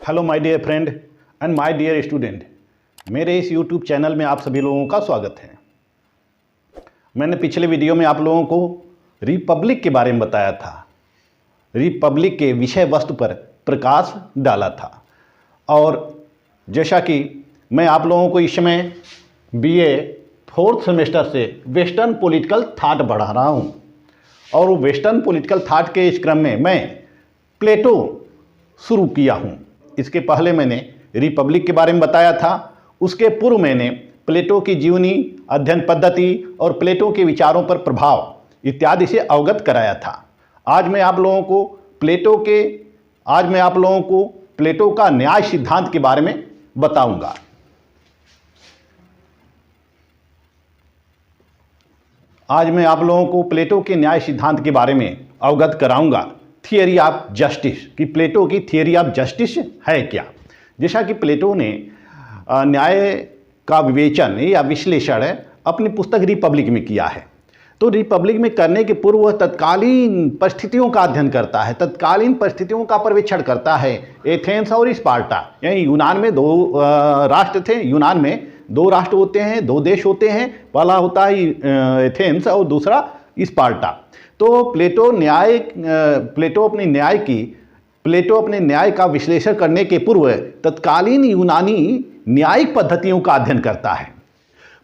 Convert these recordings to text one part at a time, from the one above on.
Hello my dear friend and my dear student, मेरे इस YouTube channel में आप सभी लोगों का स्वागत है। मैंने पिछले वीडियो में आप लोगों को रिपब्लिक के बारे में बताया था, रिपब्लिक के विषय वस्तु पर प्रकाश डाला था। और जैसा कि मैं आप लोगों को इस समय बीए 4th सेमेस्टर से वेस्टर्न पॉलिटिकल थाट पढ़ा रहा हूँ, और वेस्टर्न पॉलिटिकल थाट के इस क्रम में मैं प्लेटो शुरू किया हूँ। इसके पहले मैंने रिपब्लिक के बारे में बताया था, उसके पूर्व मैंने प्लेटो की जीवनी, अध्ययन पद्धति और प्लेटो के विचारों पर प्रभाव इत्यादि से अवगत कराया था। आज मैं आप लोगों को प्लेटो का न्याय सिद्धांत के बारे में बताऊंगा। आज मैं आप लोगों को प्लेटो के न्याय सिद्धांत के बारे में अवगत कराऊंगा। थियरी ऑफ जस्टिस, कि प्लेटो की थियरी ऑफ जस्टिस है क्या। जैसा कि प्लेटो ने न्याय का विवेचन या विश्लेषण अपनी पुस्तक रिपब्लिक में किया है। तो रिपब्लिक में करने के पूर्व वह तत्कालीन परिस्थितियों का अध्ययन करता है, तत्कालीन परिस्थितियों का पर्यवेक्षण करता है। एथेंस और स्पार्टा, यानी यूनान में दो राष्ट्र थे। यूनान में दो राष्ट्र होते हैं, दो देश होते हैं। पहला होता है एथेंस और दूसरा स्पार्टा। तो प्लेटो अपने न्याय का विश्लेषण करने के पूर्व तत्कालीन यूनानी न्यायिक पद्धतियों का अध्ययन करता है।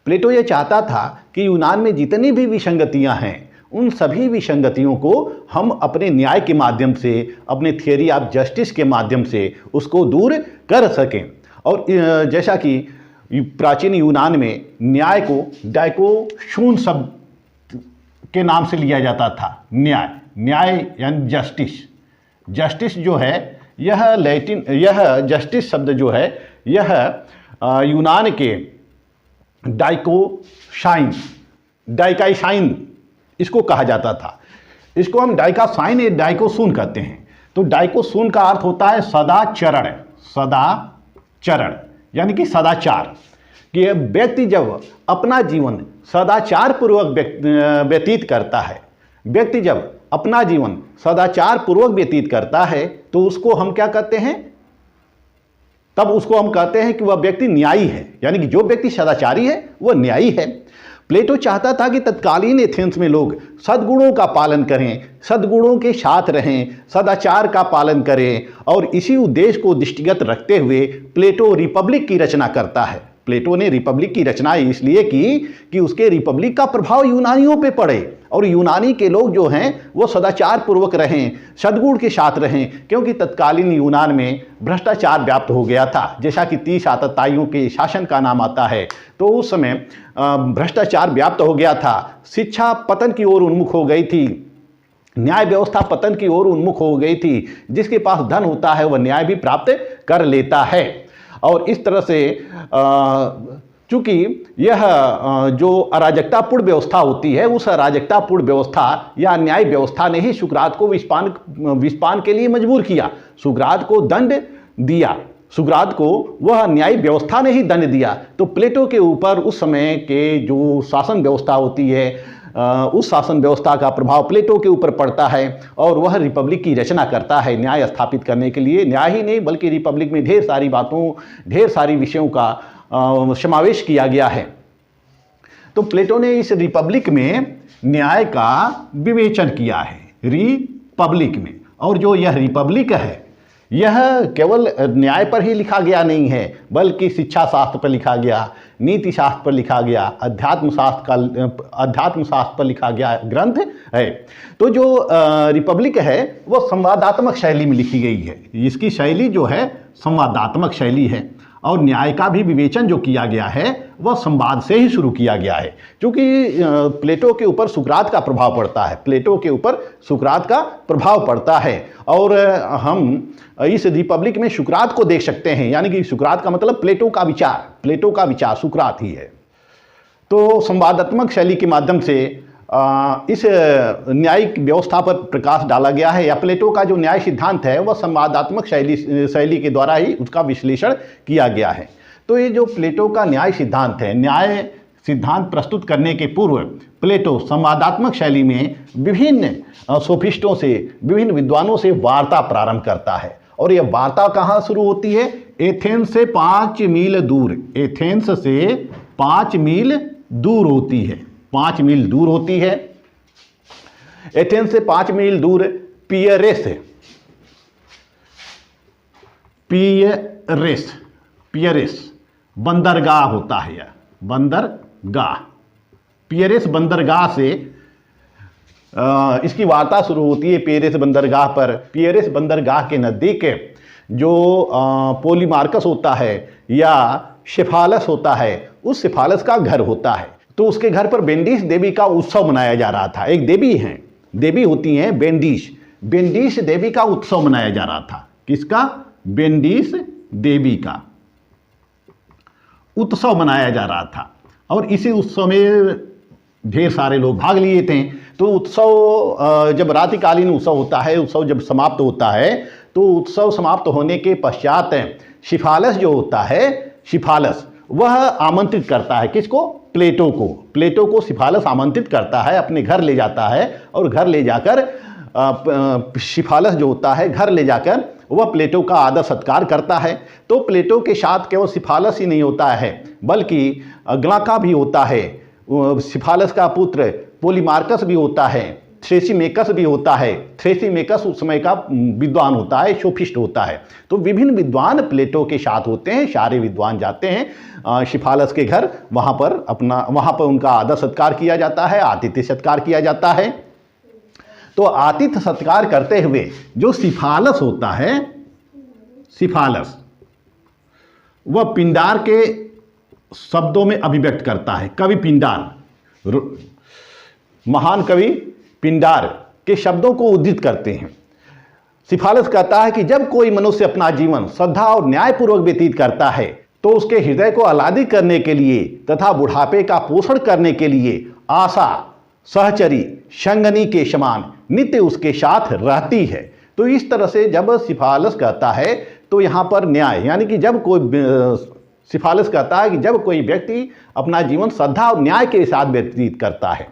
प्लेटो यह चाहता था कि यूनान में जितनी भी विसंगतियां हैं, उन सभी विसंगतियों को हम अपने न्याय के माध्यम से, अपने थियरी ऑफ जस्टिस के माध्यम से उसको दूर कर सकें। और जैसा कि प्राचीन यूनान में न्याय को डाइकोशून शब्द के नाम से लिया जाता था। न्याय यानी जस्टिस जो है, यह जस्टिस शब्द जो है, यह यूनान के डाइकाइसाइन इसको कहा जाता था। इसको हम डाइकासाइन या डाइकोशून कहते हैं। तो डाइकोशून का अर्थ होता है सदाचरण, यानी कि सदाचार। कि व्यक्ति जब अपना जीवन सदाचार पूर्वक व्यतीत करता है, तो उसको हम क्या कहते हैं? तब उसको हम कहते हैं कि वह व्यक्ति न्यायी है, यानी कि जो व्यक्ति सदाचारी है वह न्यायी है। प्लेटो चाहता था कि तत्कालीन एथेंस में लोग सद्गुणों का पालन करें, सद्गुणों के साथ रहें, सदाचार का पालन करें, और इसी उद्देश्य को दृष्टिगत रखते हुए प्लेटो रिपब्लिक की रचना करता है। प्लेटो ने रिपब्लिक की रचना इसलिए की कि उसके रिपब्लिक का प्रभाव यूनानियों पे पड़े, और यूनानी के लोग जो हैं वो सदाचार पूर्वक रहें, सद्गुण के साथ रहें। क्योंकि तत्कालीन यूनान में भ्रष्टाचार व्याप्त हो गया था। जैसा कि 30 आतताइयों के शासन का नाम आता है, तो उस समय भ्रष्टाचार व्याप्त हो गया था। शिक्षा पतन की ओर उन्मुख हो गई थी, न्याय व्यवस्था पतन की ओर उन्मुख हो गई थी। जिसके पास धन होता है वह न्याय भी प्राप्त कर लेता है। और इस तरह से चूंकि यह जो अराजकतापूर्ण व्यवस्था होती है, उस अराजकतापूर्ण व्यवस्था या न्याय व्यवस्था ने ही सुकरात को विस्पान के लिए मजबूर किया। सुकरात को दंड दिया, सुकरात को वह न्याय व्यवस्था ने ही दंड दिया। तो प्लेटो के ऊपर उस समय के जो शासन व्यवस्था होती है, उस शासन व्यवस्था का प्रभाव प्लेटो के ऊपर पड़ता है, और वह रिपब्लिक की रचना करता है न्याय स्थापित करने के लिए। न्याय ही नहीं बल्कि रिपब्लिक में ढेर सारी बातों, ढेर सारी विषयों का समावेश किया गया है। तो प्लेटो ने इस रिपब्लिक में न्याय का विवेचन किया है, रिपब्लिक में। और जो यह रिपब्लिक है, यह केवल न्याय पर ही लिखा गया नहीं है, बल्कि शिक्षा शास्त्र पर लिखा गया, नीति शास्त्र पर लिखा गया, अध्यात्म शास्त्र पर लिखा गया ग्रंथ है। तो जो रिपब्लिक है वह संवादात्मक शैली में लिखी गई है। इसकी शैली जो है संवादात्मक शैली है, और न्याय का भी विवेचन जो किया गया है वह संवाद से ही शुरू किया गया है। क्योंकि प्लेटो के ऊपर सुकरात का प्रभाव पड़ता है, और हम इस रिपब्लिक में सुकरात को देख सकते हैं। यानी कि सुकरात का मतलब प्लेटो का विचार सुकरात ही है। तो संवादात्मक शैली के माध्यम से इस न्यायिक व्यवस्था पर प्रकाश डाला गया है, या प्लेटो का जो न्याय सिद्धांत है वह संवादात्मक शैली के द्वारा ही उसका विश्लेषण किया गया है। तो ये जो प्लेटो का न्याय सिद्धांत है, न्याय सिद्धांत प्रस्तुत करने के पूर्व प्लेटो संवादात्मक शैली में विभिन्न सोफिस्टों से, विभिन्न विद्वानों से वार्ता प्रारंभ करता है, और यह वार्ता कहाँ शुरू होती है? एथेंस से 5 मील दूर, एथेंस से 5 मील दूर होती है, 5 मील दूर होती है। एथेंस से 5 मील दूर पियरेस, पियरेस, पियरेस बंदरगाह होता है, यह बंदरगाह, पियरेस बंदरगाह से इसकी वार्ता शुरू होती है पियरेस बंदरगाह पर। पियरेस बंदरगाह के नज़दीक जो पोलीमार्कस होता है या सिफालस होता है, उस सिफालस का घर होता है। तो उसके घर पर बेंडिस देवी का उत्सव मनाया जा रहा था। एक देवी हैं, देवी होती हैं बेंडिस, बेंडिस देवी का उत्सव मनाया जा रहा था। किसका? बेंडिस देवी का उत्सव मनाया जा रहा था। और इसी उत्सव में ढेर सारे लोग भाग लिए थे। तो उत्सव जब रात्रिकालीन उत्सव होता है, उत्सव जब समाप्त होता है, तो उत्सव समाप्त होने के पश्चात सिफालस जो होता है, सिफालस वह आमंत्रित करता है किसको? प्लेटो को। प्लेटो को सिफालस आमंत्रित करता है, अपने घर ले जाता है और घर ले जाकर सिफालस जो होता है घर ले जाकर वह प्लेटो का आदर सत्कार करता है। तो प्लेटो के साथ केवल सिफालस ही नहीं होता है, बल्कि ग्लाका भी होता है, सिफालस का पुत्र पोलीमार्कस भी होता है, थ्रेसीमेकस भी होता है। थ्रेसीमेकस उस समय का विद्वान होता है, सोफिस्ट होता है। तो विभिन्न विद्वान प्लेटो के साथ होते हैं, सारे विद्वान जाते हैं सिफालस के घर, वहाँ पर उनका आदर सत्कार किया जाता है, आतिथ्य सत्कार किया जाता है। तो आतिथ्य सत्कार करते हुए जो सिफालस होता है, सिफालस वह पिंडार के शब्दों में अभिव्यक्त करता है। कवि पिंडार, महान कवि पिंडार के शब्दों को उद्धृत करते हैं। सिफालस कहता है कि जब कोई मनुष्य अपना जीवन श्रद्धा और न्यायपूर्वक व्यतीत करता है, तो उसके हृदय को आह्लादित करने के लिए तथा बुढ़ापे का पोषण करने के लिए आशा सहचरी संगनी के समान नित्य उसके साथ रहती है। तो इस तरह से जब सिफालस कहता है, तो यहाँ पर न्याय, यानी कि जब कोई, सिफालस कहता है कि जब कोई व्यक्ति अपना जीवन श्रद्धा और न्याय के साथ व्यतीत करता है,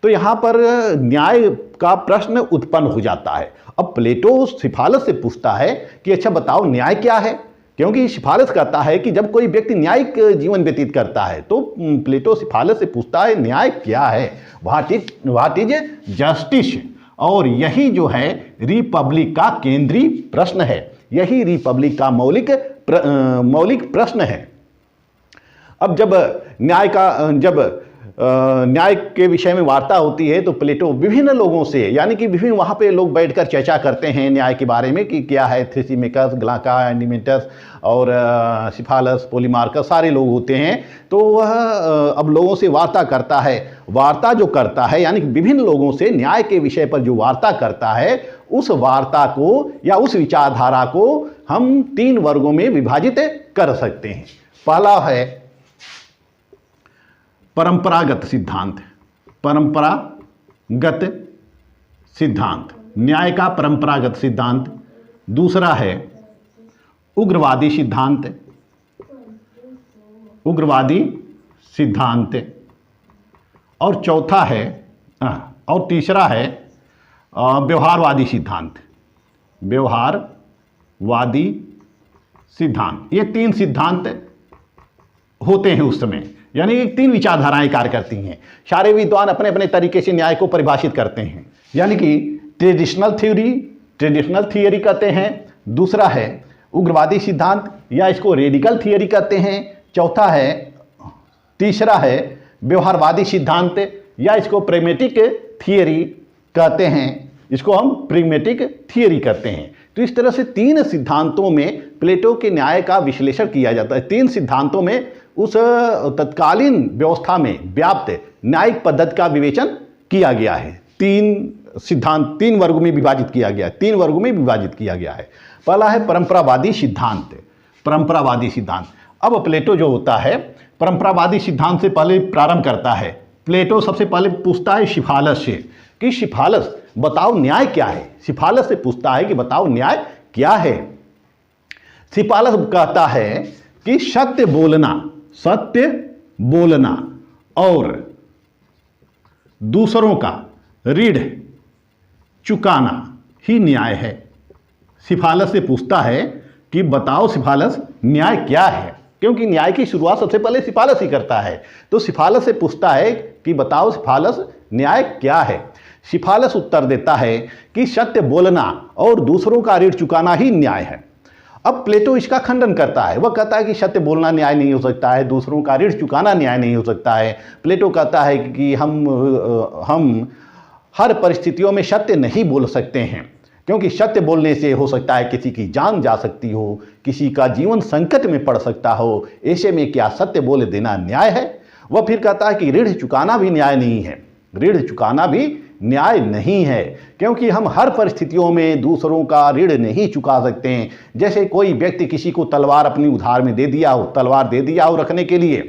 तो यहाँ पर न्याय का प्रश्न उत्पन्न हो जाता है। अब प्लेटो सिफालस से पूछता है कि अच्छा बताओ न्याय क्या है, क्योंकि सिफालस कहता है कि जब कोई व्यक्ति न्यायिक जीवन व्यतीत करता है, तो प्लेटो सिफालस से पूछता है न्याय क्या है, व्हाट इज जस्टिस। और यही जो है रिपब्लिक का केंद्रीय प्रश्न है, यही रिपब्लिक का मौलिक प्रश्न है। अब जब न्याय के विषय में वार्ता होती है, तो प्लेटो विभिन्न लोगों से, यानी कि विभिन्न वहाँ पे लोग बैठकर चर्चा करते हैं न्याय के बारे में कि क्या है, थ्रेसीमेकस, ग्लाका, एंडीमेटस और सिफालस, पोलीमार्कस, सारे लोग होते हैं। तो वह अब लोगों से वार्ता करता है। वार्ता जो करता है, यानी कि विभिन्न लोगों से न्याय के विषय पर जो वार्ता करता है, उस वार्ता को या उस विचारधारा को हम 3 वर्गों में विभाजित कर सकते हैं। पहला है परंपरागत सिद्धांत, परंपरागत सिद्धांत, न्याय का परंपरागत सिद्धांत। दूसरा है उग्रवादी सिद्धांत, उग्रवादी सिद्धांत। और चौथा है और तीसरा है व्यवहारवादी सिद्धांत, व्यवहारवादी सिद्धांत। ये 3 सिद्धांत होते हैं उस समय, यानी 3 विचारधाराएं कार्य करती हैं। सारे विद्वान अपने अपने तरीके से न्याय को परिभाषित करते हैं, यानी कि ट्रेडिशनल थियोरी कहते हैं। दूसरा है उग्रवादी सिद्धांत या इसको रेडिकल थियोरी कहते हैं। तीसरा है व्यवहारवादी सिद्धांत या इसको प्रैग्मेटिक थियोरी कहते हैं, इसको हम प्रैग्मेटिक थियोरी कहते हैं। तो इस तरह से 3 सिद्धांतों में प्लेटो के न्याय का विश्लेषण किया जाता है। 3 सिद्धांतों में उस तत्कालीन व्यवस्था में व्याप्त न्यायिक पद्धति का विवेचन किया गया है। 3 सिद्धांत 3 वर्गों में विभाजित किया गया है, 3 वर्गों में विभाजित किया गया है। पहला है परंपरावादी सिद्धांत, परंपरावादी सिद्धांत। अब प्लेटो जो होता है परंपरावादी सिद्धांत से पहले प्रारंभ करता है। प्लेटो सबसे पहले पूछता है सिफालस से कि सिफालस बताओ न्याय क्या है। सिफालस से पूछता है कि बताओ न्याय क्या है। सिफालस कहता है कि सत्य बोलना और दूसरों का ऋण चुकाना ही न्याय है। सिफालस से पूछता है कि बताओ सिफालस न्याय क्या है, क्योंकि न्याय की शुरुआत सबसे पहले सिफालस ही करता है। तो सिफालस से पूछता है कि बताओ सिफालस न्याय क्या है। सिफालस उत्तर देता है कि सत्य बोलना और दूसरों का ऋण चुकाना ही न्याय है। अब प्लेटो इसका खंडन करता है, वह कहता है कि सत्य बोलना न्याय नहीं हो सकता है, दूसरों का ऋण चुकाना न्याय नहीं हो सकता है। प्लेटो कहता है कि हम हर परिस्थितियों में सत्य नहीं बोल सकते हैं, क्योंकि सत्य बोलने से हो सकता है किसी की जान जा सकती हो, किसी का जीवन संकट में पड़ सकता हो। ऐसे में क्या सत्य बोल देना न्याय है? वह फिर कहता है कि ऋण चुकाना भी न्याय नहीं है, ऋण चुकाना भी न्याय नहीं है, क्योंकि हम हर परिस्थितियों में दूसरों का ऋण नहीं चुका सकते हैं। जैसे कोई व्यक्ति किसी को तलवार अपनी उधार में दे दिया हो, तलवार दे दिया हो रखने के लिए,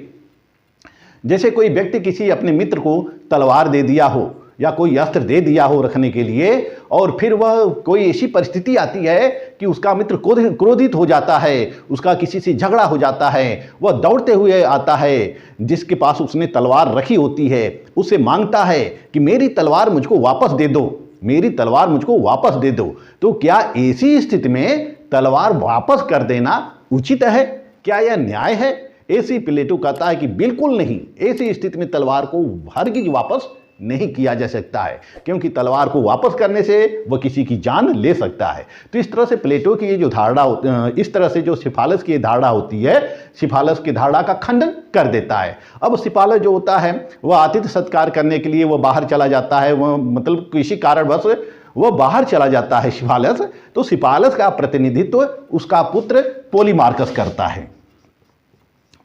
जैसे कोई व्यक्ति किसी अपने मित्र को तलवार दे दिया हो या कोई अस्त्र दे दिया हो रखने के लिए, और फिर वह कोई ऐसी परिस्थिति आती है कि उसका मित्र क्रोधित हो जाता है, उसका किसी से झगड़ा हो जाता है, वह दौड़ते हुए आता है जिसके पास उसने तलवार रखी होती है, उससे मांगता है कि मेरी तलवार मुझको वापस दे दो, मेरी तलवार मुझको वापस दे दो। तो क्या ऐसी स्थिति में तलवार वापस कर देना उचित है? क्या यह न्याय है? ऐसी प्लेटो कहता है कि बिल्कुल नहीं, ऐसी स्थिति में तलवार को हरगिज वापस नहीं किया जा सकता है, क्योंकि तलवार को वापस करने से वह किसी की जान ले सकता है। तो इस तरह से प्लेटो की ये जो धारणा, इस तरह से जो सिफालस की धारणा होती है, सिफालस की धारणा का खंडन कर देता है। अब सिफालस जो होता है वह आतिथ्य सत्कार करने के लिए वह बाहर चला जाता है, वह मतलब किसी कारणवश वह बाहर चला जाता है सिफालस। तो सिफालस का प्रतिनिधित्व उसका पुत्र पोलीमार्कस करता है,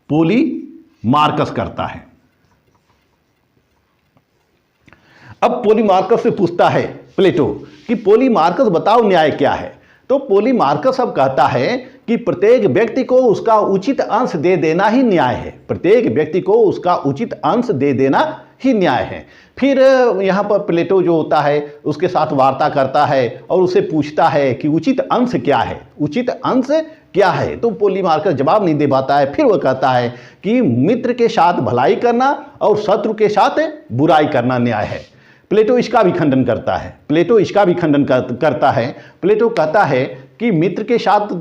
पोलीमार्कस करता है। अब पोलीमार्कस से पूछता है प्लेटो कि पोलीमार्कस बताओ न्याय क्या है। तो पोलीमार्कस अब कहता है कि प्रत्येक व्यक्ति को उसका उचित अंश दे देना ही न्याय है, प्रत्येक व्यक्ति को उसका उचित अंश दे देना ही न्याय है। फिर यहाँ पर प्लेटो जो होता है उसके साथ वार्ता करता है और उससे पूछता है कि उचित अंश क्या है, उचित अंश क्या है। तो पोलीमार्कस जवाब नहीं दे पाता है। फिर वह कहता है कि मित्र के साथ भलाई करना और शत्रु के साथ बुराई करना न्याय है। प्लेटो इसका भी खंडन करता है, प्लेटो इसका भी खंडन करता है। प्लेटो कहता है कि मित्र के साथ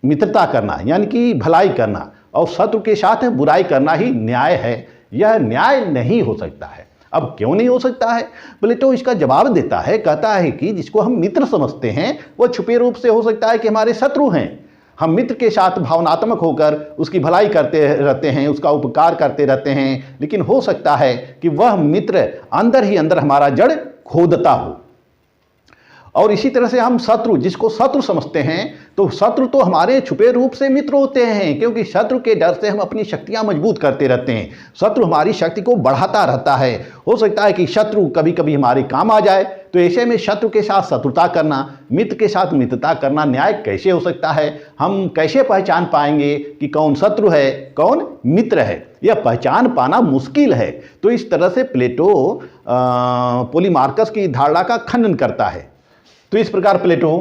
मित्रता करना यानी कि भलाई करना और शत्रु के साथ बुराई करना ही न्याय है, यह न्याय नहीं हो सकता है। अब क्यों नहीं हो सकता है? प्लेटो इसका जवाब देता है, कहता है कि जिसको हम मित्र समझते हैं वह छुपे रूप से हो सकता है कि हमारे शत्रु हैं। हम मित्र के साथ भावनात्मक होकर उसकी भलाई करते रहते हैं, उसका उपकार करते रहते हैं, लेकिन हो सकता है कि वह मित्र अंदर ही अंदर हमारा जड़ खोदता हो। और इसी तरह से हम शत्रु, जिसको शत्रु समझते हैं, तो शत्रु तो हमारे छुपे रूप से मित्र होते हैं, क्योंकि शत्रु के डर से हम अपनी शक्तियां मजबूत करते रहते हैं। शत्रु हमारी शक्ति को बढ़ाता रहता है। हो सकता है कि शत्रु कभी कभी हमारे काम आ जाए, तो ऐसे में शत्रु के साथ शत्रुता करना, मित्र के साथ मित्रता करना न्याय कैसे हो सकता है? हम कैसे पहचान पाएंगे कि कौन शत्रु है कौन मित्र है? यह पहचान पाना मुश्किल है। तो इस तरह से प्लेटो पोलीमार्कस की धारणा का खंडन करता है। तो इस प्रकार प्लेटो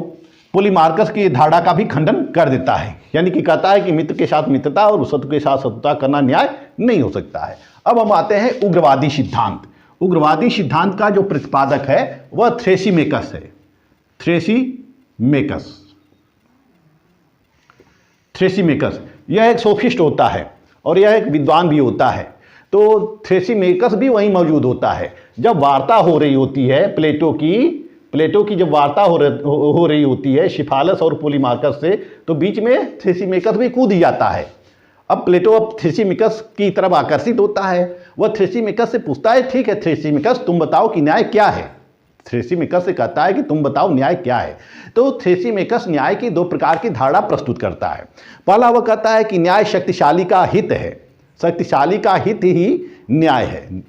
पोलीमार्कस की धारणा का भी खंडन कर देता है, यानी कि कहता है कि मित्र के साथ मित्रता और शत्रु के साथ शत्रुता करना न्याय नहीं हो सकता है। अब हम आते हैं उग्रवादी सिद्धांत। उग्रवादी सिद्धांत का जो प्रतिपादक है वह थ्रेसीमेकस है। थ्रेसीमेकस यह एक सोफिस्ट होता है और यह एक विद्वान भी होता है। तो थ्रेसीमेकस भी वहीं मौजूद होता है। जब वार्ता हो रही होती है प्लेटो की जब वार्ता हो रही होती है सिफालस और पोलीमार्कस से, तो बीच में थ्रेसीमेकस भी कूद जाता है। अब प्लेटो अब थ्रेसीमेकस की तरफ आकर्षित होता है। वह थ्रेसीमेकस से पूछता है, ठीक है थ्रेसीमेकस तुम बताओ कि न्याय क्या है। थ्रेसीमेकस से कहता है कि तुम बताओ न्याय क्या है। तो थ्रेसीमेकस न्याय की दो प्रकार की धारणा प्रस्तुत करता है। पहला वह कहता है कि न्याय शक्तिशाली का हित है, शक्तिशाली का हित ही न्याय है।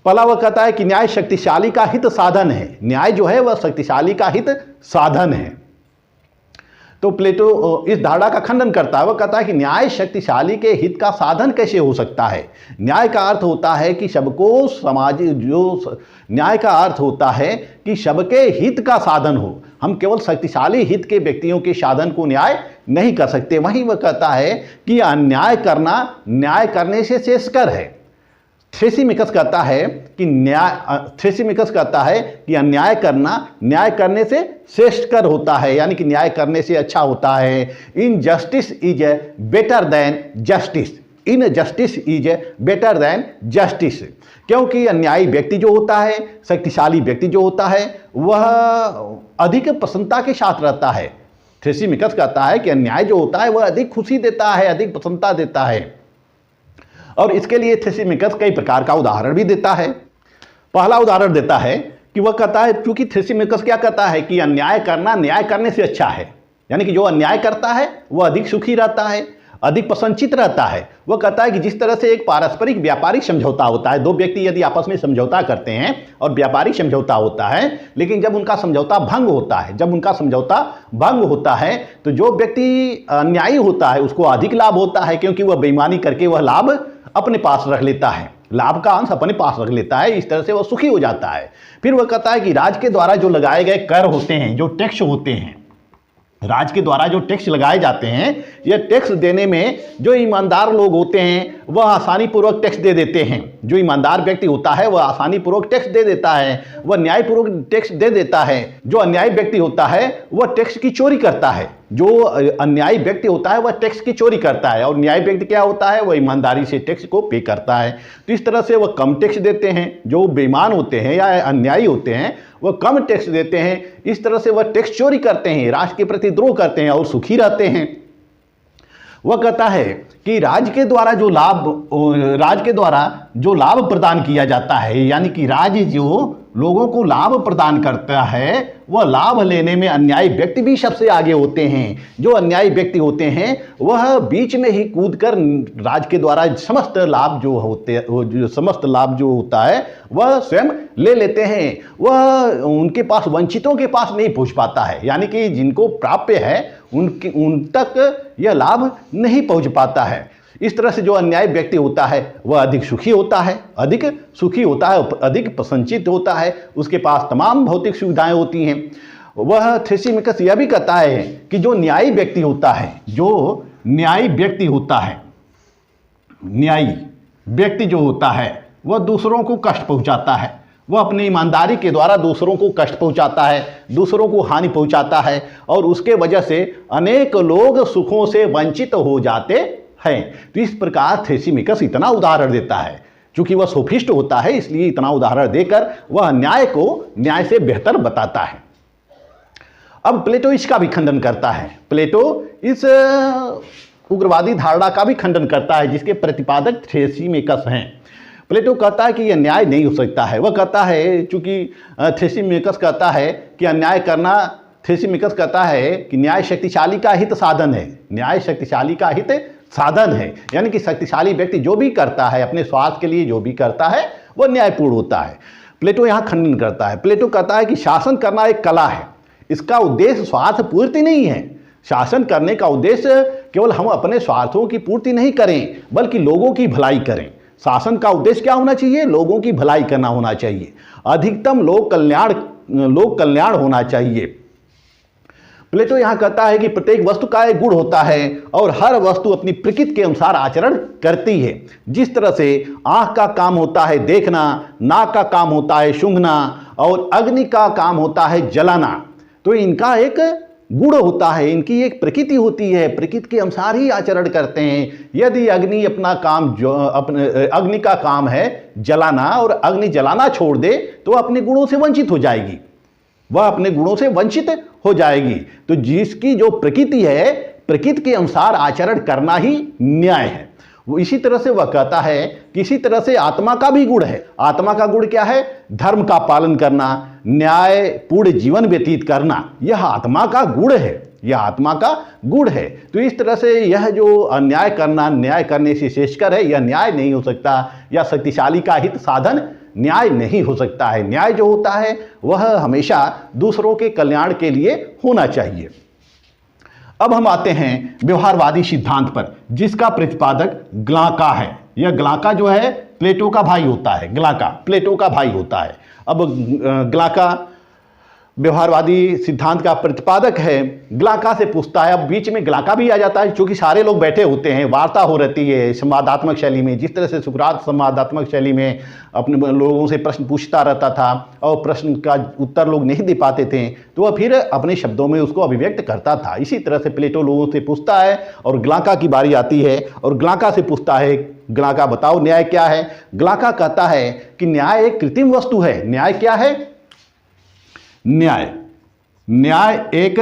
पहला वह कहता है कि न्याय शक्तिशाली का हित साधन है, न्याय जो है वह शक्तिशाली का हित साधन है। तो प्लेटो इस धारणा का खंडन करता है। वह कहता है कि न्याय शक्तिशाली के हित का साधन कैसे हो सकता है? न्याय का अर्थ होता है कि न्याय का अर्थ होता है कि सबके हित का साधन हो। हम केवल शक्तिशाली हित के व्यक्तियों के साधन को न्याय नहीं कर सकते। वहीं वह कहता है कि अन्याय करना न्याय करने से श्रेष्ठकर है। थ्रेसिमिकस कहता है कि थ्रेसिमिकस कहता है कि अन्याय करना न्याय करने से श्रेष्ठकर होता है, यानी कि न्याय करने से अच्छा होता है। Injustice is better than justice, injustice is better than justice, क्योंकि अन्यायी व्यक्ति जो होता है, शक्तिशाली व्यक्ति जो होता है, वह अधिक प्रसन्नता के साथ रहता है। थ्रेसिमिकस कहता है कि अन्याय जो होता है वह अधिक खुशी देता है, अधिक प्रसन्नता देता है। और इसके लिए थ्रेसिमिकस कई प्रकार का उदाहरण भी देता है। पहला उदाहरण देता है कि वह कहता है, क्योंकि थ्रेसिमिकस क्या कहता है कि अन्याय करना न्याय करने से अच्छा है, यानी कि जो अन्याय करता है वह अधिक सुखी रहता है, अधिक प्रसन्नचित रहता है। वह कहता है कि जिस तरह से एक पारस्परिक व्यापारिक समझौता होता है, दो व्यक्ति यदि आपस में समझौता करते हैं और व्यापारिक समझौता होता है, लेकिन जब उनका समझौता भंग होता है, तो जो व्यक्ति अन्यायी होता है उसको अधिक लाभ होता है, क्योंकि वह बेईमानी करके वह लाभ अपने पास रख लेता है, लाभ का अंश अपने पास रख लेता है। इस तरह से वह सुखी हो जाता है। फिर वह कहता है कि राज के द्वारा जो लगाए गए कर होते हैं, जो टैक्स होते हैं, राज के द्वारा जो टैक्स लगाए जाते हैं, यह टैक्स देने में जो ईमानदार लोग होते हैं वह आसानी पूर्वक टैक्स दे देते हैं। जो ईमानदार व्यक्ति होता है वह आसानी पूर्वक टैक्स दे देता है, वह न्यायपूर्वक टैक्स दे देता है। जो अन्यायी व्यक्ति होता है वह टैक्स की चोरी करता है, जो अन्यायी व्यक्ति होता है वह टैक्स की चोरी करता है, और न्यायी व्यक्ति क्या होता है, वह ईमानदारी से टैक्स को पे करता है। तो इस तरह से वह कम टैक्स देते हैं। जो बेईमान होते हैं या अन्यायी होते हैं वह कम टैक्स देते हैं। इस तरह से वह टैक्स चोरी करते हैं, राष्ट्र के प्रति द्रोह करते हैं और सुखी रहते हैं। वह कहता है कि राज के द्वारा जो लाभ प्रदान किया जाता है, यानी कि राज जो लोगों को लाभ प्रदान करता है, वह लाभ लेने में अन्यायी व्यक्ति भी सबसे आगे होते हैं। जो अन्यायी व्यक्ति होते हैं वह बीच में ही कूदकर राज के द्वारा समस्त लाभ जो होता है वह स्वयं ले लेते हैं। वह उनके पास, वंचितों के पास नहीं पहुंच पाता है, यानी कि जिनको प्राप्य है उन तक यह लाभ नहीं पहुंच पाता है। इस तरह से जो अन्यायी व्यक्ति होता है वह अधिक सुखी होता है, अधिक प्रसन्नचित होता है, उसके पास तमाम भौतिक सुविधाएं होती हैं। वह थ्रेसिमिकस यह भी कहता है कि जो न्यायी व्यक्ति होता है, वह दूसरों को कष्ट पहुंचाता है, वह अपनी ईमानदारी के द्वारा दूसरों को कष्ट पहुंचाता है, दूसरों को हानि पहुंचाता है, और उसके वजह से अनेक लोग सुखों से वंचित हो जाते हैं। तो इस प्रकार थ्रेसिमिकस इतना उदाहरण देता है, चूंकि वह सोफिस्ट होता है इसलिए इतना उदाहरण देकर वह न्याय को न्याय से बेहतर बताता है। अब प्लेटो इसका भी खंडन करता है। प्लेटो इस उग्रवादी धारणा का भी खंडन करता है जिसके प्रतिपादक थ्रेसिमिकस हैं। प्लेटो कहता है कि यह न्याय नहीं हो सकता है। वह कहता है, चूंकि थ्रेसिमिकस कहता है कि अन्याय करना, थ्रेसिमिकस कहता है कि न्याय शक्तिशाली का हित साधन है, न्याय शक्तिशाली का हित साधन है, यानी कि शक्तिशाली व्यक्ति जो भी करता है अपने स्वार्थ के लिए, जो भी करता है वह न्यायपूर्ण होता है। प्लेटो यहाँ खंडन करता है। प्लेटो कहता है कि शासन करना एक कला है, इसका उद्देश्य स्वार्थ पूर्ति नहीं है। शासन करने का उद्देश्य केवल हम अपने स्वार्थों की पूर्ति नहीं करें बल्कि लोगों की भलाई करें। शासन का उद्देश्य क्या होना चाहिए? लोगों की भलाई करना होना चाहिए, अधिकतम लोक कल्याण होना चाहिए। प्लेटो यहाँ कहता है कि प्रत्येक वस्तु का एक गुण होता है और हर वस्तु अपनी प्रकृति के अनुसार आचरण करती है। जिस तरह से आँख का काम होता है देखना, नाक का काम होता है सूंघना और अग्नि का काम होता है जलाना, तो इनका एक गुण होता है, इनकी एक प्रकृति होती है, प्रकृति के अनुसार ही आचरण करते हैं। यदि अग्नि अग्नि का काम है जलाना और अग्नि जलाना छोड़ दे तो अपने गुणों से वंचित हो जाएगी, वह अपने गुणों से वंचित हो जाएगी। तो जिसकी जो प्रकृति है, प्रकृति के अनुसार आचरण करना ही न्याय है। वो इसी तरह से वह कहता है कि इसी तरह से आत्मा का भी गुण है। आत्मा का गुण क्या है? धर्म का पालन करना, न्यायपूर्ण जीवन व्यतीत करना, यह आत्मा का गुण है, यह आत्मा का गुण है। तो इस तरह से यह जो अन्याय करना न्याय करने से श्रेष्ठकर है, यह न्याय नहीं हो सकता, या शक्तिशाली का हित साधन न्याय नहीं हो सकता है। न्याय जो होता है वह हमेशा दूसरों के कल्याण के लिए होना चाहिए। अब हम आते हैं व्यवहारवादी सिद्धांत पर, जिसका प्रतिपादक ग्लाका है। यह ग्लाका जो है प्लेटो का भाई होता है, ग्लाका प्लेटो का भाई होता है। अब ग्लाका व्यवहारवादी सिद्धांत का प्रतिपादक है, ग्लाका से पूछता है। अब बीच में ग्लाका भी आ जाता है, क्योंकि सारे लोग बैठे होते हैं, वार्ता हो रहती है संवादात्मक शैली में। जिस तरह से सुकरात संवादात्मक शैली में अपने लोगों से प्रश्न पूछता रहता था और प्रश्न का उत्तर लोग नहीं दे पाते थे, तो वह फिर अपने शब्दों में उसको अभिव्यक्त करता था। इसी तरह से प्लेटो लोगों से पूछता है और ग्लाका की बारी आती है और ग्लाका से पूछता है, ग्लाका बताओ न्याय क्या है। ग्लाका कहता है कि न्याय एक कृत्रिम वस्तु है। न्याय क्या है? न्याय एक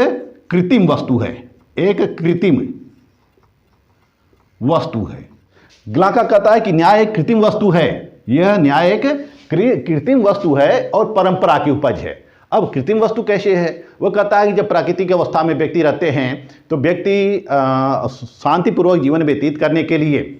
कृत्रिम वस्तु है, एक कृत्रिम वस्तु है। ग्लाका कहता है कि न्याय एक कृत्रिम वस्तु है। यह न्याय एक कृत्रिम वस्तु है और परंपरा की उपज है। अब कृत्रिम वस्तु कैसे है? वह कहता है कि जब प्राकृतिक अवस्था में व्यक्ति रहते हैं तो व्यक्ति शांतिपूर्वक जीवन व्यतीत करने के लिए,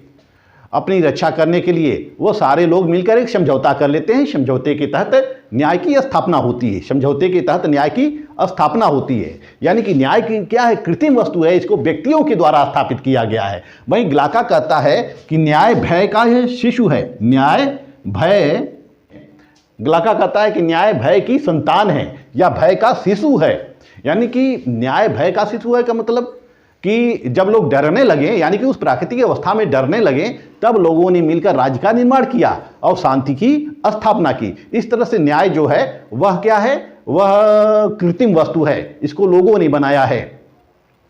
अपनी रक्षा करने के लिए वो सारे लोग मिलकर एक समझौता कर लेते हैं। समझौते के तहत न्याय की स्थापना होती है। समझौते के तहत न्याय की स्थापना होती है। यानी कि न्याय की क्या है? कृत्रिम वस्तु है, इसको व्यक्तियों के द्वारा स्थापित किया गया है। वहीं ग्लाका कहता है कि न्याय भय का शिशु है। न्याय भय, ग्लाका कहता है कि न्याय भय की संतान है या भय का शिशु है। यानी कि न्याय भय का शिशु है का मतलब कि जब लोग डरने लगे, यानी कि उस प्राकृतिक अवस्था में डरने लगे, तब लोगों ने मिलकर राज्य का निर्माण किया और शांति की स्थापना की। इस तरह से न्याय जो है वह क्या है? वह कृत्रिम वस्तु है, इसको लोगों ने बनाया है।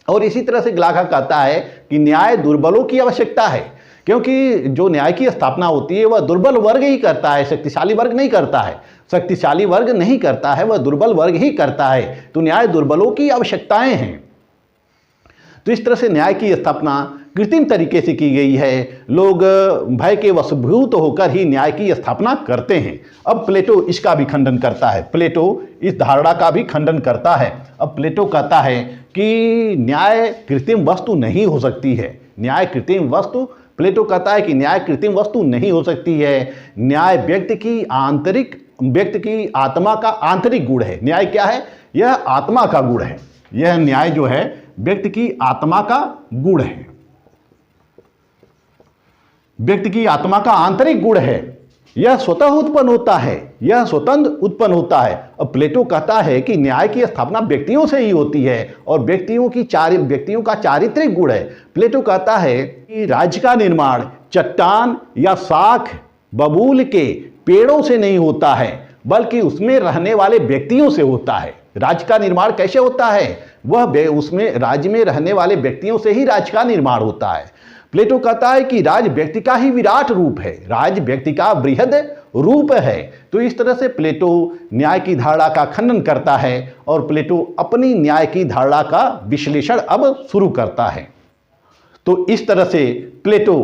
और इसी तरह से ग्लाका कहता है कि न्याय दुर्बलों की आवश्यकता है, क्योंकि जो न्याय की स्थापना होती है वह दुर्बल वर्ग ही करता है, शक्तिशाली वर्ग नहीं करता है। शक्तिशाली वर्ग नहीं करता है, वह दुर्बल वर्ग ही करता है। तो न्याय दुर्बलों की आवश्यकताएं हैं। तो इस तरह से न्याय की स्थापना कृत्रिम तरीके से की गई है। लोग भय के वशभूत होकर ही न्याय की स्थापना करते हैं। अब प्लेटो इसका भी खंडन करता है। प्लेटो इस धारणा का भी खंडन करता है। अब प्लेटो कहता है कि न्याय कृत्रिम वस्तु नहीं हो सकती है। न्याय कृत्रिम वस्तु, प्लेटो कहता है कि न्याय कृत्रिम वस्तु नहीं हो सकती है। न्याय व्यक्ति की आत्मा का आंतरिक गुण है। न्याय क्या है? यह आत्मा का गुण है। यह न्याय जो है व्यक्ति की आत्मा का गुण है, व्यक्ति की आत्मा का आंतरिक गुण है। यह स्वतः उत्पन्न होता है, यह स्वतंत्र उत्पन्न होता है। अब प्लेटो कहता है कि न्याय की स्थापना व्यक्तियों से ही होती है और व्यक्तियों का चारित्रिक गुण है। प्लेटो कहता है कि राज्य का निर्माण चट्टान या शाख बबूल के पेड़ों से नहीं होता है, बल्कि उसमें रहने वाले व्यक्तियों से होता है। राज्य का निर्माण कैसे होता है? वह उसमें राज्य में रहने वाले व्यक्तियों से ही राज्य का निर्माण होता है। प्लेटो कहता है कि राज्य व्यक्ति का ही विराट रूप है, राज्य व्यक्ति का बृहद रूप है। तो इस तरह से प्लेटो न्याय की धारणा का खंडन करता है और प्लेटो अपनी न्याय की धारणा का विश्लेषण अब शुरू करता है। तो इस तरह से प्लेटो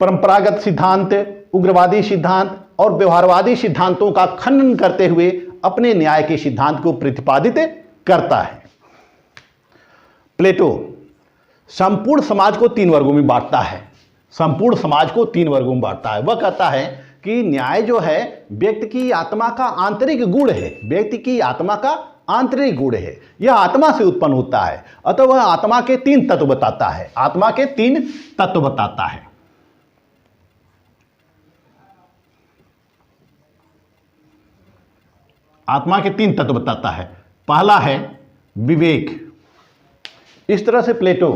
परंपरागत सिद्धांत, उग्रवादी सिद्धांत और व्यवहारवादी सिद्धांतों का खंडन करते हुए अपने न्याय के सिद्धांत को प्रतिपादित करता है। प्लेटो संपूर्ण समाज को 3 वर्गों में बांटता है। संपूर्ण समाज को 3 वर्गों में बांटता है। वह कहता है कि न्याय जो है व्यक्ति की आत्मा का आंतरिक गुण है, व्यक्ति की आत्मा का आंतरिक गुण है। यह आत्मा से उत्पन्न होता है। अतः वह आत्मा के 3 तत्व बताता है। आत्मा के 3 तत्व बताता है। आत्मा के 3 तत्व बताता है। पहला है विवेक। इस तरह से प्लेटो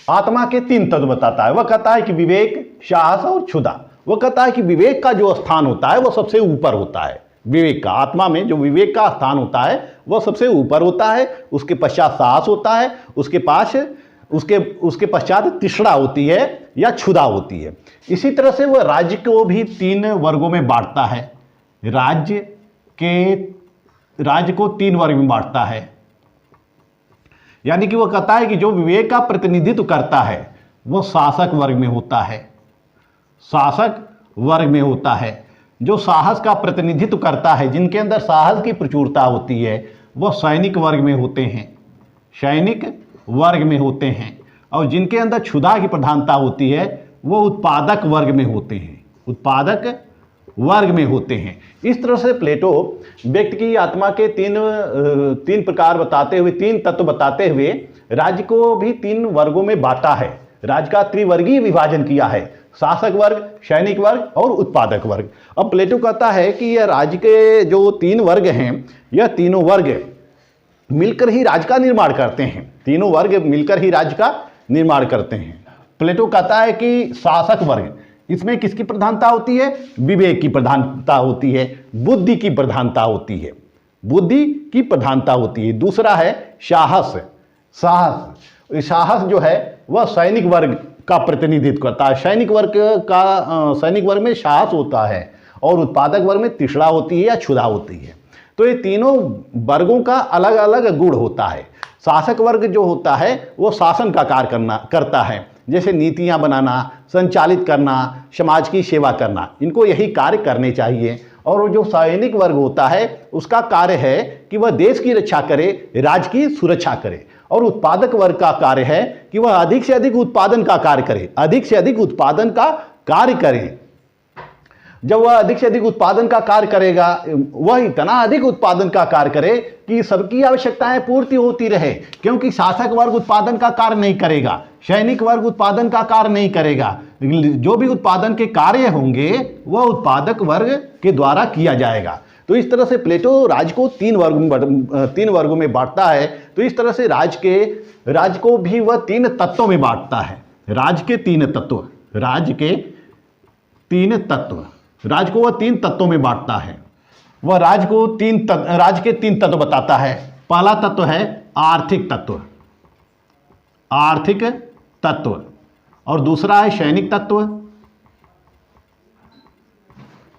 आत्मा के 3 तत्व बताता है। वह कहता है कि विवेक, साहस और क्षुधा। वह कहता है कि विवेक का जो स्थान होता है वह सबसे ऊपर होता है। विवेक का, आत्मा में जो विवेक का स्थान होता है वह सबसे ऊपर होता है। उसके पश्चात साहस होता है, उसके पश्चात तृष्णा होती है या क्षुधा होती है। इसी तरह से वह राज्य को भी 3 वर्गों में बांटता है। राज्य को 3 वर्ग में बांटता है। यानी कि वह कहता है कि जो विवेक का प्रतिनिधित्व करता है वह शासक वर्ग में होता है। शासक वर्ग में होता है। जो साहस का प्रतिनिधित्व करता है, जिनके अंदर साहस की प्रचुरता होती है, वह सैनिक वर्ग में होते हैं। सैनिक वर्ग में होते हैं। और जिनके अंदर क्षुधा की प्रधानता होती है वह उत्पादक वर्ग में होते हैं। उत्पादक वर्ग में होते हैं। इस तरह से प्लेटो व्यक्ति की आत्मा के 3 प्रकार बताते हुए, 3 तत्व बताते हुए राज्य को भी 3 वर्गों में बांटा है। राज्य का त्रिवर्गीय विभाजन किया है। शासक वर्ग, सैनिक वर्ग और उत्पादक वर्ग। अब प्लेटो कहता है कि यह राज्य के जो 3 वर्ग हैं, यह तीनों वर्ग मिलकर ही राज्य का निर्माण करते हैं। तीनों वर्ग मिलकर ही राज्य का निर्माण करते हैं। प्लेटो कहता है कि शासक वर्ग, इसमें किसकी प्रधानता होती है? विवेक की प्रधानता होती है, बुद्धि की प्रधानता होती है, बुद्धि की प्रधानता होती है। दूसरा है साहस। साहस जो है वह सैनिक वर्ग का प्रतिनिधित्व करता है। सैनिक वर्ग में साहस होता है और उत्पादक वर्ग में तृष्णा होती है या क्षुधा होती है। तो ये तीनों वर्गों का अलग अलग गुण होता है। शासक वर्ग जो होता है वो शासन का कार्य करता है, जैसे नीतियां बनाना, संचालित करना, समाज की सेवा करना, इनको यही कार्य करने चाहिए। और जो सैनिक वर्ग होता है उसका कार्य है कि वह देश की रक्षा करे, राज्य की सुरक्षा करे। और उत्पादक वर्ग का कार्य है कि वह अधिक से अधिक उत्पादन का कार्य करे, अधिक से अधिक उत्पादन का कार्य करे। जब वह अधिक से अधिक उत्पादन का कार्य करेगा, वह इतना अधिक उत्पादन का कार्य करे कि सबकी आवश्यकताएं पूर्ति होती रहे, क्योंकि शासक वर्ग उत्पादन का कार्य नहीं करेगा, सैनिक वर्ग उत्पादन का कार्य नहीं करेगा। जो भी उत्पादन के कार्य होंगे वह उत्पादक वर्ग के द्वारा किया जाएगा। तो इस तरह से प्लेटो राज्य को 3 वर्गों में बांटता है। तो इस तरह से राज्य को भी वह 3 तत्वों में बांटता है। राज्य के 3 तत्व, राज्य को वह 3 तत्वों में बांटता है। वह राज्य के 3 तत्व बताता है। पहला तत्व है आर्थिक तत्व, और दूसरा है सैनिक तत्व,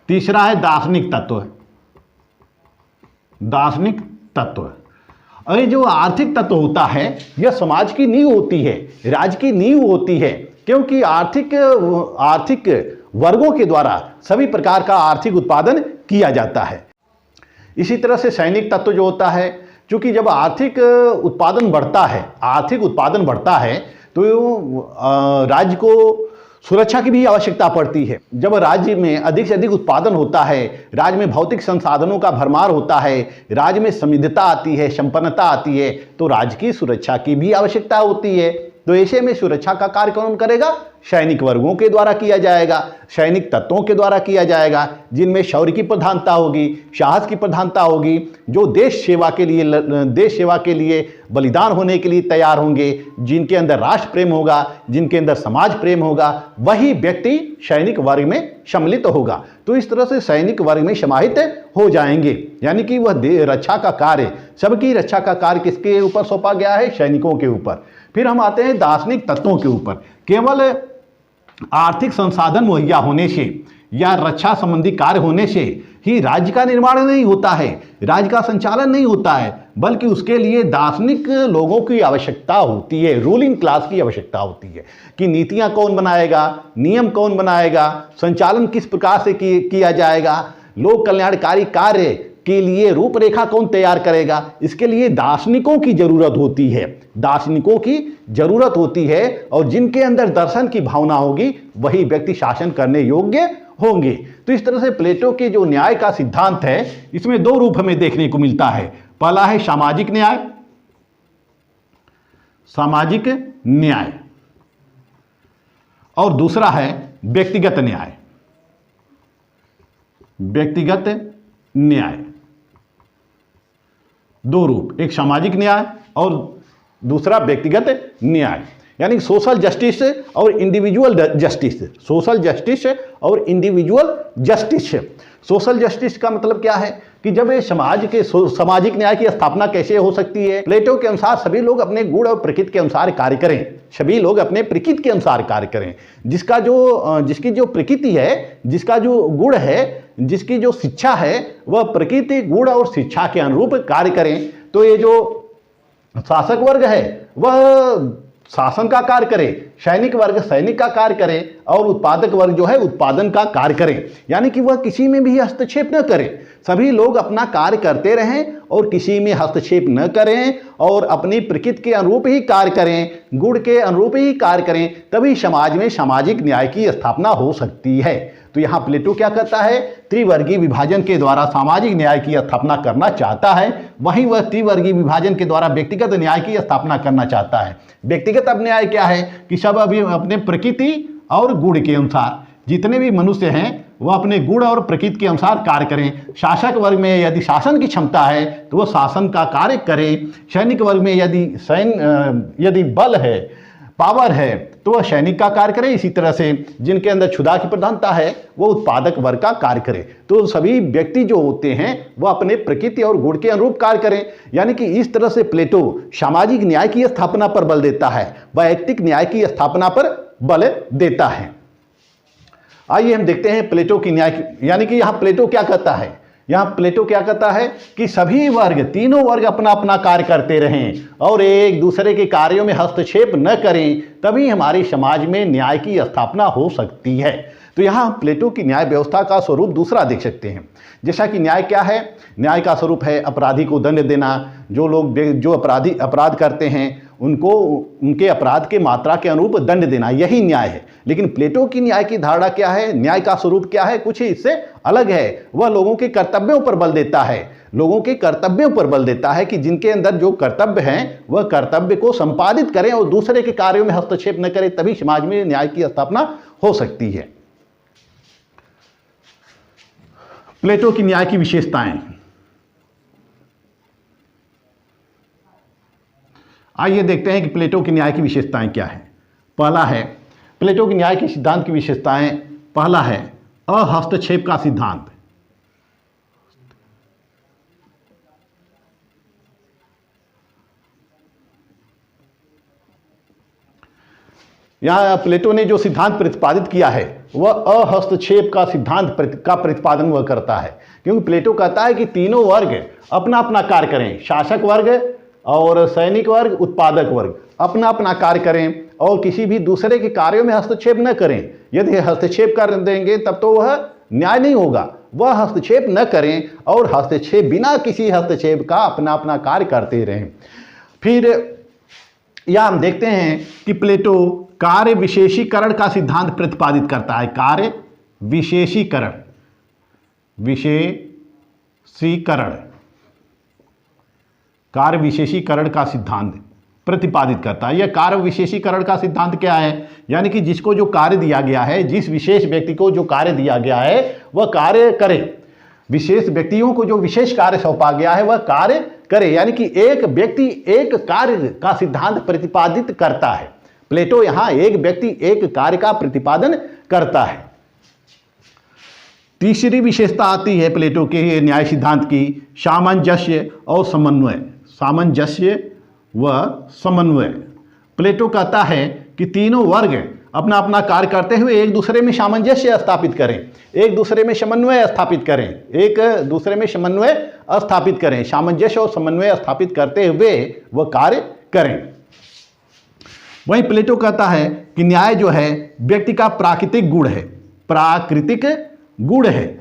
तीसरा है दार्शनिक तत्व। और जो आर्थिक तत्व होता है यह समाज की नींव होती है, राज्य की नींव होती है, क्योंकि आर्थिक वर्गों के द्वारा सभी प्रकार का आर्थिक उत्पादन किया जाता है। इसी तरह से सैनिक तत्व जो होता है, क्योंकि जब आर्थिक उत्पादन बढ़ता है तो राज्य को सुरक्षा की भी आवश्यकता पड़ती है। जब राज्य में अधिक से अधिक उत्पादन होता है, राज्य में भौतिक संसाधनों का भरमार होता है, राज्य में समृद्धता आती है, संपन्नता आती है, तो राज्य की सुरक्षा की भी आवश्यकता होती है। तो ऐसे में सुरक्षा का कार्य कौन करेगा? सैनिक वर्गों के द्वारा किया जाएगा, सैनिक तत्वों के द्वारा किया जाएगा, जिनमें शौर्य की प्रधानता होगी, साहस की प्रधानता होगी, जो देश सेवा के लिए बलिदान होने के लिए तैयार होंगे, जिनके अंदर राष्ट्र प्रेम होगा, जिनके अंदर समाज प्रेम होगा, वही व्यक्ति सैनिक वर्ग में सम्मिलित होगा। तो इस तरह से सैनिक वर्ग में समाहित हो जाएंगे, यानी कि वह रक्षा का कार्य, सबकी रक्षा का कार्य किसके ऊपर सौंपा गया है? सैनिकों के ऊपर। फिर हम आते हैं दार्शनिक तत्वों के ऊपर। केवल आर्थिक संसाधन मुहैया होने से या रक्षा संबंधी कार्य होने से ही राज्य का निर्माण नहीं होता है, राज्य का संचालन नहीं होता है, बल्कि उसके लिए दार्शनिक लोगों की आवश्यकता होती है, रूलिंग क्लास की आवश्यकता होती है कि नीतियां कौन बनाएगा, नियम कौन बनाएगा, संचालन किस प्रकार से किया जाएगा, लोक कल्याणकारी कार्य के लिए रूपरेखा कौन तैयार करेगा। इसके लिए दार्शनिकों की जरूरत होती है, और जिनके अंदर दर्शन की भावना होगी वही व्यक्ति शासन करने योग्य होंगे। तो इस तरह से प्लेटो के जो न्याय का सिद्धांत है, इसमें 2 रूप हमें देखने को मिलता है। पहला है सामाजिक न्याय, और दूसरा है व्यक्तिगत न्याय। 2 रूप, एक सामाजिक न्याय और दूसरा व्यक्तिगत न्याय, यानी सोशल जस्टिस और इंडिविजुअल जस्टिस। सोशल जस्टिस का मतलब क्या है कि जब ये सामाजिक न्याय की स्थापना कैसे हो सकती है? प्लेटो के अनुसार सभी लोग अपने गुण और प्रकृति के अनुसार कार्य करें, जिसकी जो प्रकृति है, जिसका जो गुण है, जिसकी जो शिक्षा है, वह प्रकृति, गुण और शिक्षा के अनुरूप कार्य करें। तो ये जो शासक वर्ग है वह शासन का कार्य करे, सैनिक वर्ग सैनिक का कार्य करे, और उत्पादक वर्ग जो है उत्पादन का कार्य करे, यानी कि वह किसी में भी हस्तक्षेप न करे। सभी लोग अपना कार्य करते रहें और किसी में हस्तक्षेप न करें, और अपनी प्रकृति के अनुरूप ही कार्य करें, गुण के अनुरूप ही कार्य करें, तभी समाज में सामाजिक न्याय की स्थापना हो सकती है। तो यहाँ प्लेटो क्या करता है? त्रिवर्गीय विभाजन के द्वारा सामाजिक न्याय की स्थापना करना चाहता है, वहीं वह त्रिवर्गीय विभाजन के द्वारा व्यक्तिगत न्याय की स्थापना करना चाहता है। व्यक्तिगत न्याय क्या है कि सब अभी अपने प्रकृति और गुण के अनुसार। जितने भी मनुष्य हैं वह अपने गुण और प्रकृति के अनुसार कार्य करें। शासक वर्ग में यदि शासन की क्षमता है तो वह शासन का कार्य करें। सैनिक वर्ग में यदि बल है, पावर है, तो वह सैनिक का कार्य करें। इसी तरह से जिनके अंदर क्षुधा की प्रधानता है वो उत्पादक वर्ग का कार्य करें। तो सभी व्यक्ति जो होते हैं वह अपने प्रकृति और गुण के अनुरूप कार्य करें। यानी कि इस तरह से प्लेटो सामाजिक न्याय की स्थापना पर बल देता है, वैयक्तिक न्याय की स्थापना पर बल देता है। आइए हम देखते हैं प्लेटो की न्याय की, यानी कि यहाँ प्लेटो क्या कहता है, यहाँ प्लेटो क्या कहता है कि सभी वर्ग, तीनों वर्ग अपना अपना कार्य करते रहें और एक दूसरे के कार्यों में हस्तक्षेप न करें, तभी हमारे समाज में न्याय की स्थापना हो सकती है। तो यहाँ प्लेटो की न्याय व्यवस्था का स्वरूप दूसरा देख सकते हैं। जैसा कि न्याय क्या है, न्याय का स्वरूप है अपराधी को दंड देना। जो अपराध करते हैं उनको उनके अपराध के मात्रा के अनुरूप दंड देना, यही न्याय है। लेकिन प्लेटो की न्याय की धारणा क्या है, न्याय का स्वरूप क्या है, कुछ इससे अलग है। वह लोगों के कर्तव्यों पर बल देता है, लोगों के कर्तव्यों पर बल देता है कि जिनके अंदर जो कर्तव्य हैं वह कर्तव्य को संपादित करें और दूसरे के कार्यों में हस्तक्षेप न करें, तभी समाज में न्याय की स्थापना हो सकती है। प्लेटो की न्याय की विशेषताएं, आइए देखते हैं कि प्लेटो की न्याय की विशेषताएं क्या है। पहला है प्लेटो की न्याय के सिद्धांत की विशेषताएं। पहला है अहस्तक्षेप का सिद्धांत। यहां प्लेटो ने जो सिद्धांत प्रतिपादित किया है वह अहस्तक्षेप का सिद्धांत का प्रतिपादन वह करता है, क्योंकि प्लेटो कहता है कि तीनों वर्ग अपना अपना कार्य करें, शासक वर्ग और सैनिक वर्ग, उत्पादक वर्ग अपना अपना कार्य करें और किसी भी दूसरे के कार्यों में हस्तक्षेप न करें। यदि हस्तक्षेप कर देंगे तब तो वह न्याय नहीं होगा। वह हस्तक्षेप न करें और हस्तक्षेप बिना किसी हस्तक्षेप का अपना अपना कार्य करते रहें। फिर यह हम देखते हैं कि प्लेटो कार्य विशेषीकरण का सिद्धांत प्रतिपादित करता है। कार्य विशेषीकरण कार्य विशेषीकरण का सिद्धांत प्रतिपादित करता है। यह कार्य विशेषीकरण का सिद्धांत क्या है, यानी कि जिसको जो कार्य दिया गया है, जिस विशेष व्यक्ति को जो कार्य दिया गया है वह कार्य करे। विशेष व्यक्तियों को जो विशेष कार्य सौंपा गया है वह कार्य करे, यानी कि एक व्यक्ति एक कार्य का सिद्धांत प्रतिपादित करता है। प्लेटो यहां एक व्यक्ति एक कार्य का प्रतिपादन करता है। तीसरी विशेषता आती है प्लेटो के न्याय सिद्धांत की, सामंजस्य और समन्वय। सामंजस्य व समन्वय। प्लेटो कहता है कि तीनों वर्ग अपना अपना कार्य करते हुए एक दूसरे में सामंजस्य स्थापित करें, एक दूसरे में समन्वय स्थापित करें, एक दूसरे में समन्वय स्थापित करें, सामंजस्य और समन्वय स्थापित करते हुए वह कार्य करें। वहीं प्लेटो कहता है कि न्याय जो है व्यक्ति का प्राकृतिक गुण है, प्राकृतिक गुण है।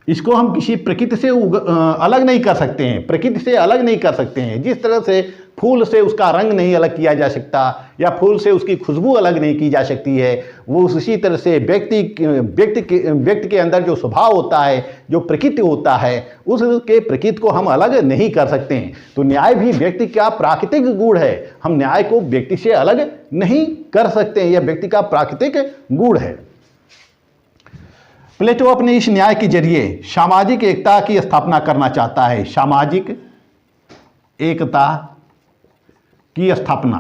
इसको हम किसी प्रकृति से अलग नहीं कर सकते हैं, प्रकृति से अलग नहीं कर सकते हैं। जिस तरह से फूल से उसका रंग नहीं अलग किया जा सकता या फूल से उसकी खुशबू अलग नहीं की जा सकती है, वो उसी तरह से व्यक्ति के अंदर जो स्वभाव होता है, जो प्रकृति होता है, उसके प्रकृति को हम अलग नहीं कर सकते हैं। तो न्याय भी व्यक्ति का प्राकृतिक गुण है, हम न्याय को व्यक्ति से अलग नहीं कर सकते हैं, यह व्यक्ति का प्राकृतिक गुण है। प्लेटो अपने इस न्याय के जरिए सामाजिक एकता की स्थापना करना चाहता है। सामाजिक एकता की स्थापना।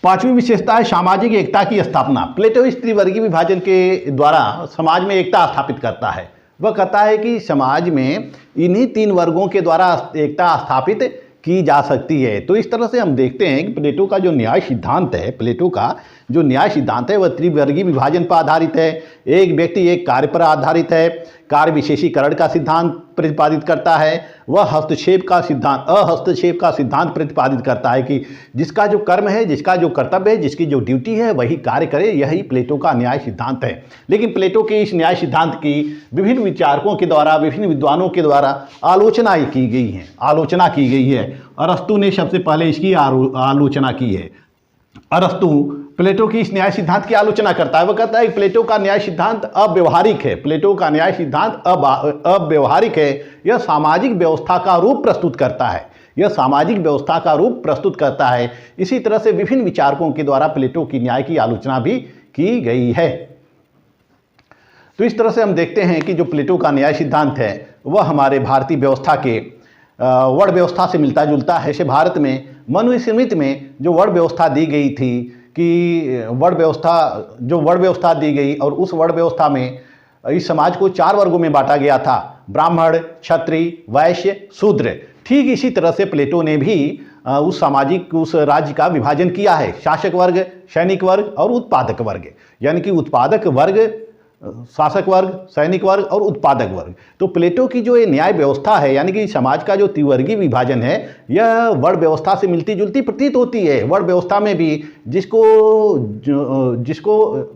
पांचवी विशेषता है सामाजिक एकता की स्थापना। प्लेटो इस त्रिवर्गीय विभाजन के द्वारा समाज में एकता स्थापित करता है। वह कहता है कि समाज में इन्हीं तीन वर्गों के द्वारा एकता स्थापित की जा सकती है। तो इस तरह से हम देखते हैं कि प्लेटो का जो न्याय सिद्धांत है, प्लेटो का जो न्याय सिद्धांत है वह त्रिवर्गीय विभाजन पर आधारित है। एक व्यक्ति एक कार्य पर आधारित है। कार्य विशेषीकरण का सिद्धांत प्रतिपादित करता है। वह अहस्तक्षेप का सिद्धांत प्रतिपादित करता है कि जिसका जो कर्म है, जिसका जो कर्तव्य है, जिसकी जो ड्यूटी है वही कार्य करे, यही प्लेटो का न्याय सिद्धांत है। लेकिन प्लेटो के इस न्याय सिद्धांत की विभिन्न विचारकों के द्वारा, विभिन्न विद्वानों के द्वारा आलोचना की गई है। अरस्तु ने सबसे पहले इसकी आलोचना की है। अरस्तु प्लेटो की इस न्याय सिद्धांत की आलोचना करता है। वह कहता है कि प्लेटो का न्याय सिद्धांत अव्यवहारिक है। प्लेटो का न्याय सिद्धांत अव्यवहारिक है। यह सामाजिक व्यवस्था का रूप प्रस्तुत करता है। यह सामाजिक व्यवस्था का रूप प्रस्तुत करता है। इसी तरह से विभिन्न विचारकों के द्वारा प्लेटो की न्याय की आलोचना भी की गई है। तो इस तरह से हम देखते हैं कि जो प्लेटो का न्याय सिद्धांत है वह हमारे भारतीय व्यवस्था के वर्ण व्यवस्था से मिलता जुलता है। जैसे भारत में मनुस्मृति में जो वर्ण व्यवस्था दी गई थी कि वर्ण व्यवस्था दी गई, और उस वर्ण व्यवस्था में इस समाज को 4 वर्गों में बांटा गया था, ब्राह्मण, क्षत्रिय, वैश्य, शूद्र। ठीक इसी तरह से प्लेटो ने भी उस राज्य का विभाजन किया है, शासक वर्ग, सैनिक वर्ग और उत्पादक वर्ग। यानी कि उत्पादक वर्ग, शासक वर्ग, सैनिक वर्ग और उत्पादक वर्ग। तो प्लेटो की जो ये न्याय व्यवस्था है, यानी कि समाज का जो त्रिवर्गीय विभाजन है, यह वर्ण व्यवस्था से मिलती जुलती प्रतीत होती है। वर्ण व्यवस्था में भी जिसको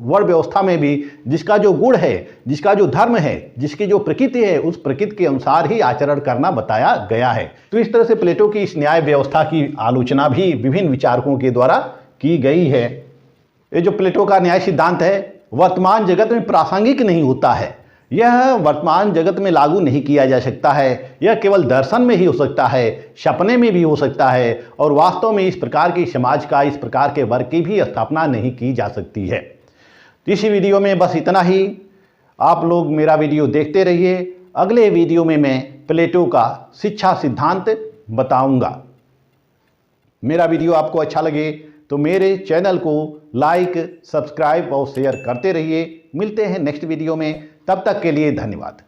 वर्ण व्यवस्था में भी जिसका जो गुण है, जिसका जो धर्म है, जिसकी जो प्रकृति है, उस प्रकृति के अनुसार ही आचरण करना बताया गया है। तो इस तरह से प्लेटो की इस न्याय व्यवस्था की आलोचना भी विभिन्न विचारकों के द्वारा की गई है। ये जो प्लेटो का न्याय सिद्धांत है वर्तमान जगत में प्रासंगिक नहीं होता है। यह वर्तमान जगत में लागू नहीं किया जा सकता है। यह केवल दर्शन में ही हो सकता है, सपने में भी हो सकता है, और वास्तव में इस प्रकार की समाज का, इस प्रकार के वर्ग की भी स्थापना नहीं की जा सकती है। तो इसी वीडियो में बस इतना ही। आप लोग मेरा वीडियो देखते रहिए। अगले वीडियो में मैं प्लेटो का शिक्षा सिद्धांत बताऊंगा। मेरा वीडियो आपको अच्छा लगे तो मेरे चैनल को लाइक, सब्सक्राइब और शेयर करते रहिए। मिलते हैं नेक्स्ट वीडियो में, तब तक के लिए धन्यवाद।